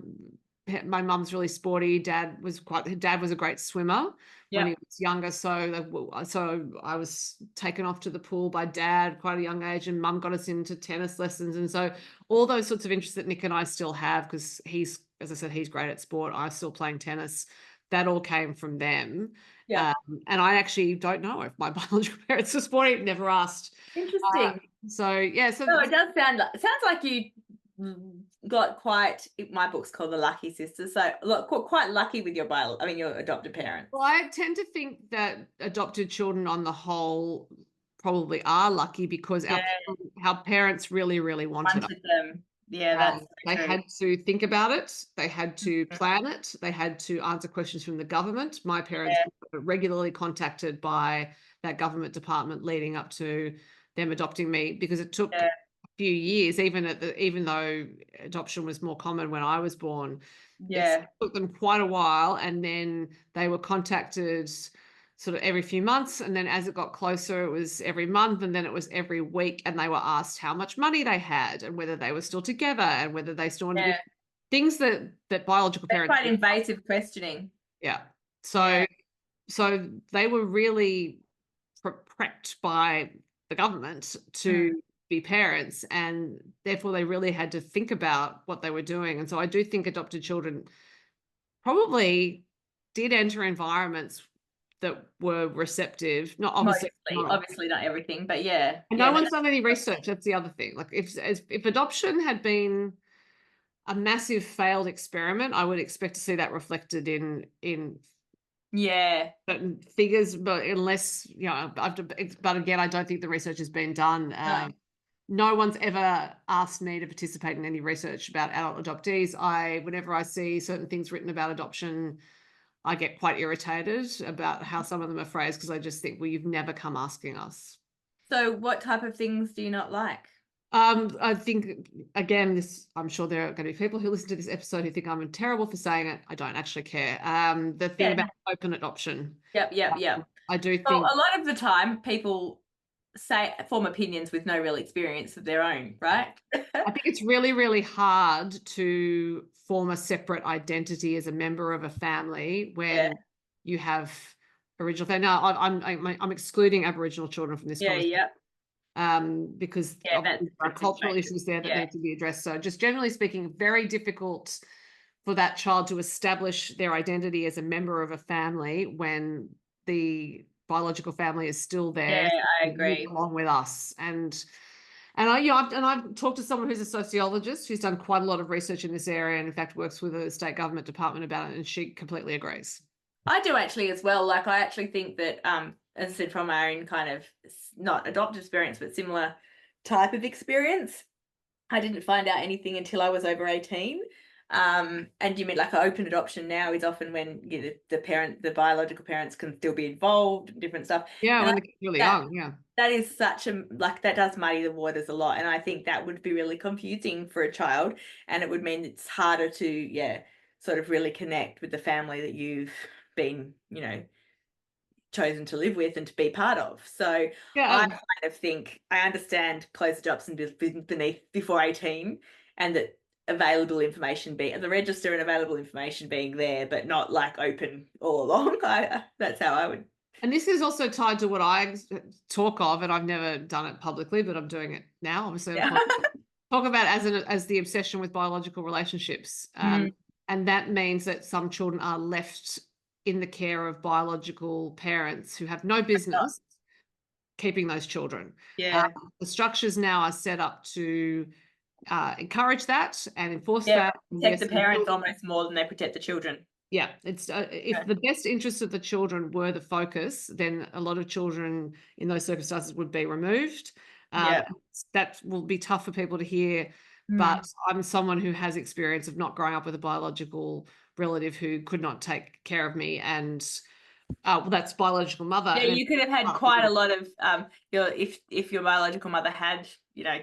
mum's really sporty. Dad was a great swimmer when he was younger. So I was taken off to the pool by Dad quite a young age, and Mum got us into tennis lessons. And so all those sorts of interests that Nick and I still have, because he's, as I said, he's great at sport. I'm still playing tennis. That all came from them. And I actually don't know if my biological parents were sporty. Never asked. Interesting. So it does sound like you got quite, my book's called The Lucky Sisters, so look, quite lucky with your adopted parents. Well, I tend to think that adopted children on the whole probably are lucky because our parents really, really wanted them. Yeah, they had to think about it. They had to plan it. They had to answer questions from the government. My parents were regularly contacted by that government department leading up to them adopting me, because it took a few years, even though adoption was more common when I was born. It took them quite a while, and then they were contacted sort of every few months, and then as it got closer it was every month, and then it was every week, and they were asked how much money they had and whether they were still together and whether they still wanted to be, things that biological parents, quite invasive questioning. So they were really prepped by the government to be parents, and therefore they really had to think about what they were doing. And so I do think adopted children probably did enter environments that were receptive. Not Mostly, not obviously not everything, but yeah, and yeah, no but one's done any research. That's the other thing. Like if adoption had been a massive failed experiment, I would expect to see that reflected in yeah, certain figures, but unless, but again, I don't think the research has been done. no. No one's ever asked me to participate in any research about adult adoptees. Whenever I see certain things written about adoption, I get quite irritated about how some of them are phrased, because I just think, well, you've never come asking us. So what type of things do you not like? I think, again, I'm sure there are going to be people who listen to this episode who think I'm terrible for saying it. I don't actually care. The thing Yeah. about open adoption. Yep. I do Well, think, a lot of the time people form opinions with no real experience of their own, right? I think it's really, really hard to form a separate identity as a member of a family Yeah, when you have original family. Now, I'm excluding Aboriginal children from this conversation, yeah. because Yeah, obviously there are that's cultural information. issues there that Yeah. need to be addressed. So just generally speaking, very difficult for that child to establish their identity as a member of a family when the biological family is still Yeah, there, I you agree. belong with us. I've talked to someone who's a sociologist who's done quite a lot of research in this area, and in fact works with a state government department about it, and she completely agrees. I do actually as well. Like I actually think that as I said, from my own kind of not adopted experience, but similar type of experience, I didn't find out anything until I was over 18. And you mean like an open adoption now is often when the biological parents can still be involved, different stuff. Yeah, And I when the think kid's really that young, yeah. that is such a like that does muddy the waters a lot. And I think that would be really confusing for a child. And it would mean it's harder to, sort of really connect with the family that you've been, chosen to live with and to be part of. So I Yeah, kind of think I understand closed adoption beneath before 18, and that available information be the register and available information being there, but not like open all along. That's how I would. and this is also tied to what I talk of, and I've never done it publicly, but I'm doing it now, obviously, on Yeah. talk about as the obsession with biological relationships. And that means that some children are left in the care of biological parents who have no business keeping those children. Yeah. The structures now are set up to encourage that and enforce Yeah. that. Protect Yes, the parents almost more than they protect the children. yeah, it's if the best interests of the children were the focus, then a lot of children in those circumstances would be removed. Yeah. That will be tough for people to hear, but I'm someone who has experience of not growing up with a biological relative who could not take care of me, and well, that's biological mother. Yeah, And you could have had quite a lot of if your biological mother had,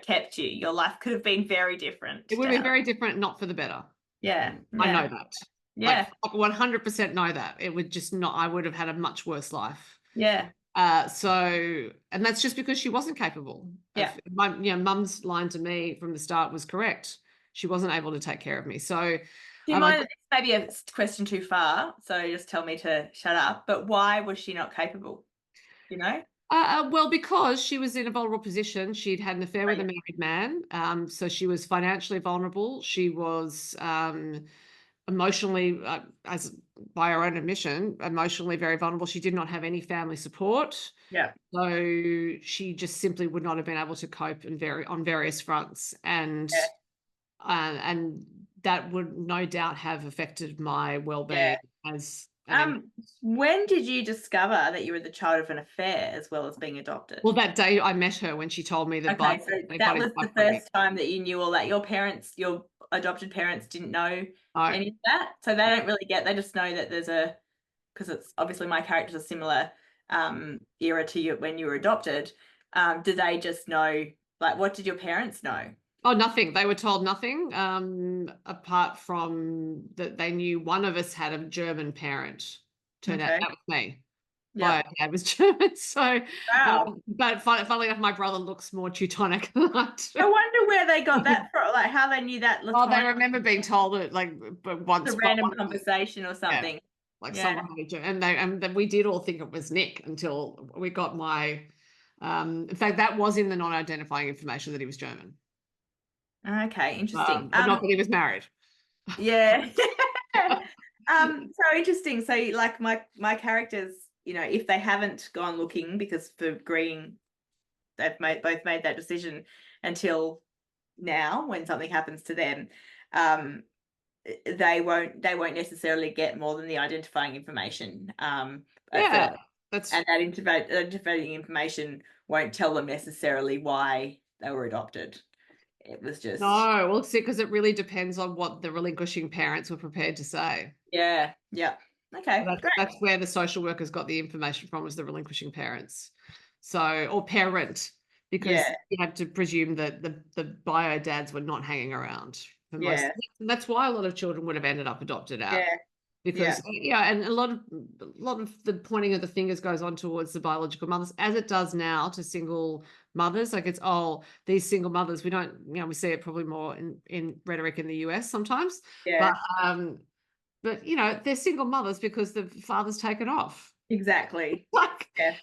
kept you, your life could have been very different. it would have been very different, not for the better. Yeah. I know Yeah. that. Yeah. Like 100% know that. It would just not, I would have had a much worse life. Yeah. And that's just because she wasn't capable. Yeah. Mum's line to me from the start was correct. She wasn't able to take care of me. So, Do you mind, it's maybe a question too far, so just tell me to shut up, but why was she not capable? You know? well, because she was in a vulnerable position. She'd had an affair with a Yeah. married man. So she was financially vulnerable. She was emotionally, as by her own admission, emotionally very vulnerable. She did not have any family support. Yeah. So she just simply would not have been able to cope on various fronts. And that would no doubt have affected my well-being as when did you discover that you were the child of an affair as well as being adopted? well, that day I met her when she told me that Okay, so that was the first time that you knew all that. Your adopted parents didn't know any of that. So they don't really they just know that because it's obviously my character's a similar era to you when you were adopted. Do they just know, like, what did your parents know? Oh, nothing. They were told nothing, apart from that they knew one of us had a German parent. Turned out that was me. Yeah. My dad was German. So, Wow. but funnily enough, my brother looks more Teutonic than I do. I wonder where they got that from, like how they knew that. Oh, they remember being told it but once. A random conversation or something. Yeah, like someone had a German, and then we did all think it was Nick until we got my. In fact, that was in the non-identifying information that he was German. Okay, interesting. But not that he was married. Yeah. So interesting. So like my characters, if they haven't gone looking because for agreeing they've both made that decision until now when something happens to them, they won't necessarily get more than the identifying information. Yeah, that's and that identifying information won't tell them necessarily why they were adopted. It was just no. Well, see, because it really depends on what the relinquishing parents were prepared to say. yeah. Okay, great. That's where the social workers got the information from, was the relinquishing parents. So, or parent, because Yeah, you have to presume that the bio dads were not hanging around for most. yeah, And that's why a lot of children would have ended up adopted out. yeah, yeah, Because yeah, and a lot of the pointing of the fingers goes on towards the biological mothers, as it does now to single mothers. Like it's, oh, these single mothers, we don't, we see it probably more in rhetoric in the US sometimes, yeah. but they're single mothers because the father's taken off. Exactly. Like, Yeah.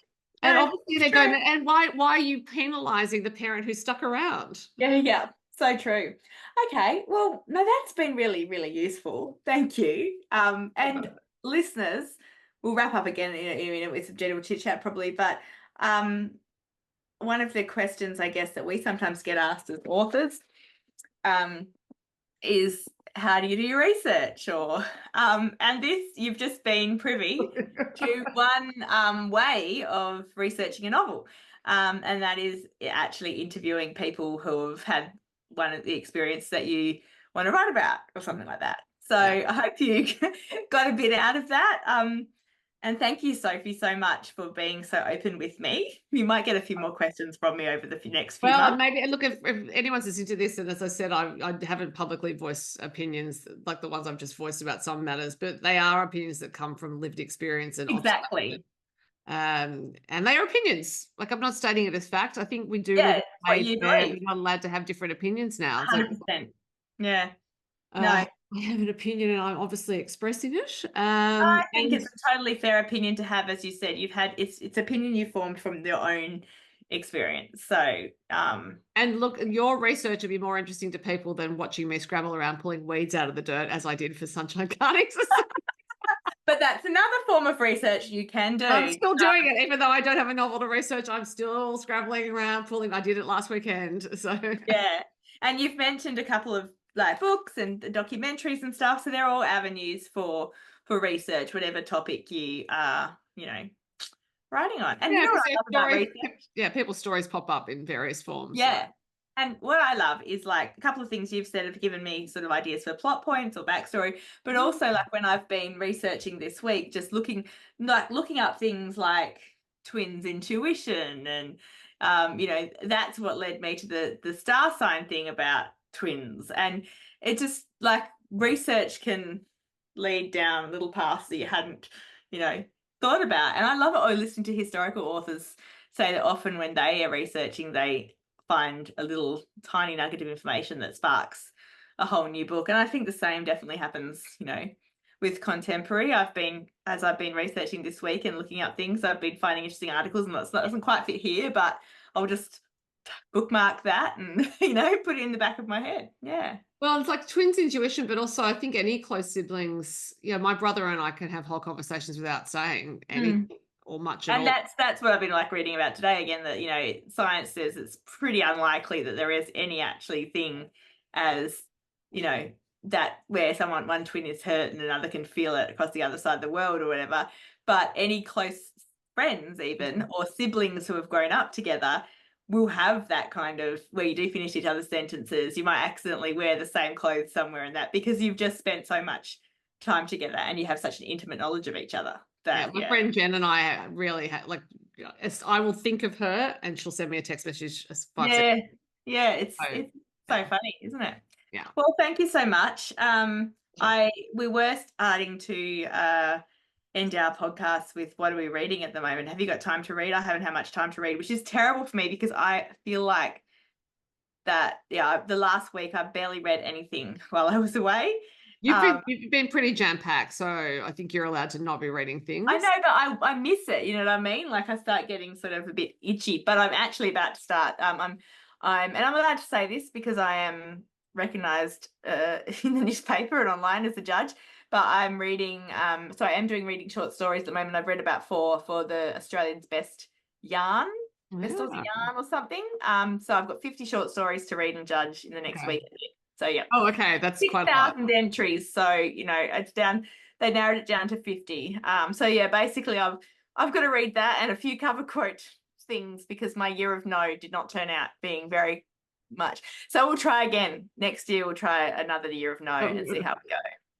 and No, obviously they're it's true. going, and why are you penalizing the parent who stuck around? Yeah. So true. Okay. Well, no, that's been really, really useful. Thank you. And listeners, we'll wrap up again in a minute with some general chit chat probably, but one of the questions I guess that we sometimes get asked as authors is how do you do your research? Or and this, you've just been privy to one way of researching a novel, and that is actually interviewing people who have had one of the experience that you want to write about or something like that. So Yeah. I hope you got a bit out of that. And thank you, Sophie, so much for being so open with me. You might get a few more questions from me over the next few Well, and months. maybe look, if anyone's listening to this, and as I said, I haven't publicly voiced opinions like the ones I've just voiced about some matters, but they are opinions that come from lived experience and observation. Exactly. And they are opinions. Like, I'm not stating it as fact. I think we do live Yeah, in it's a what age you where believe. we're not allowed to have different opinions now. It's like, 100%. Yeah. No, I have an opinion and I'm obviously expressing it. I think And it's a totally fair opinion to have, as you said. You've had it's opinion you formed from your own experience. So, and look, your research would be more interesting to people than watching me scrabble around pulling weeds out of the dirt, as I did for Sunshine Carnings. but that's another form of research you can do. I'm still doing it, even though I don't have a novel to research. I'm still scrabbling around, pulling. I did it last weekend, so Yeah, and you've mentioned a couple of like books and documentaries and stuff. So they're all avenues for research, whatever topic you are, writing on. And you yeah, know because what I love about research? people's stories pop up in various forms. So. Yeah. And what I love is like a couple of things you've said have given me sort of ideas for plot points or backstory, but also like when I've been researching this week, just looking up things like twins intuition and that's what led me to the star sign thing about twins. And it just like research can lead down little paths that you hadn't, thought about. And I love it. Oh, listening to historical authors say that often when they are researching, they find a little tiny nugget of information that sparks a whole new book. And I think the same definitely happens, with contemporary. As I've been researching this week and looking up things, I've been finding interesting articles, and that doesn't quite fit here, but I'll just bookmark that and, put it in the back of my head. Yeah. Well, it's like twins intuition, but also I think any close siblings, my brother and I can have whole conversations without saying anything or much at And all. that's what I've been like reading about today again, that, science says it's pretty unlikely that there is any actually thing as, that where one twin is hurt and another can feel it across the other side of the world or whatever. But any close friends even or siblings who have grown up together will have that kind of where you do finish each other's sentences. You might accidentally wear the same clothes somewhere in that because you've just spent so much time together and you have such an intimate knowledge of each other. My friend Jen and I really like. I will think of her, and she'll send me a text message. It's so funny, isn't it? Yeah. Well, thank you so much. We were starting to end our podcast with what are we reading at the moment? Have you got time to read? I haven't had much time to read, which is terrible for me because I feel like that. Yeah, the last week I barely read anything while I was away. You've been pretty jam-packed, so I think you're allowed to not be reading things. I know, but I miss it. You know what I mean? Like I start getting sort of a bit itchy. But I'm actually about to start. And I'm allowed to say this because I am recognised in the newspaper and online as a judge. but I'm reading. So I am doing reading short stories at the moment. I've read about 4 for the Australian's Best Yarn. Best Aussie Yeah. Yarn or something. So I've got 50 short stories to read and judge in the next Okay. week. So yeah, Oh, okay. That's quite a lot. 6,000 entries. So it's down. They narrowed it down to 50. So yeah, basically I've got to read that and a few cover quote things because my year of no did not turn out being very much. So we'll try again next year. We'll try another year of no and see how we go.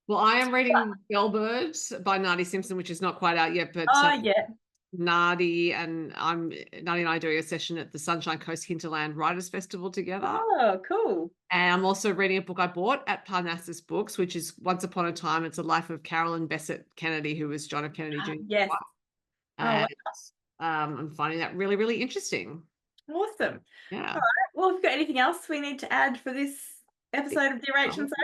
Well, I am reading Bellbird by Nardi Simpson, which is not quite out yet, but Oh yeah. Nardi and I doing a session at the Sunshine Coast Hinterland Writers Festival together. Oh, cool. And I'm also reading a book I bought at Parnassus Books, which is Once Upon a Time. It's a life of Carolyn Bessette Kennedy, who was John F. Kennedy Jr.'s Yes. wife. Oh, And wow. I'm finding that really, really interesting. Awesome. Yeah. All right. Well, have you got anything else we need to add for this episode of Dear Rach and Soph?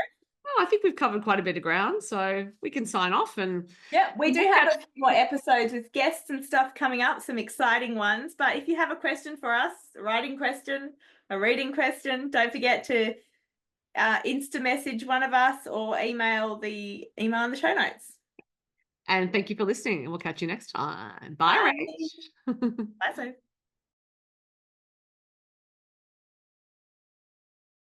I think we've covered quite a bit of ground, so we can sign off. And yeah, we do have a few more episodes with guests and stuff coming up, some exciting ones. But if you have a question for us, a writing question, a reading question, don't forget to Insta message one of us or email the email in the show notes. And thank you for listening, and we'll catch you next time. Bye, Rach. Bye, Soph.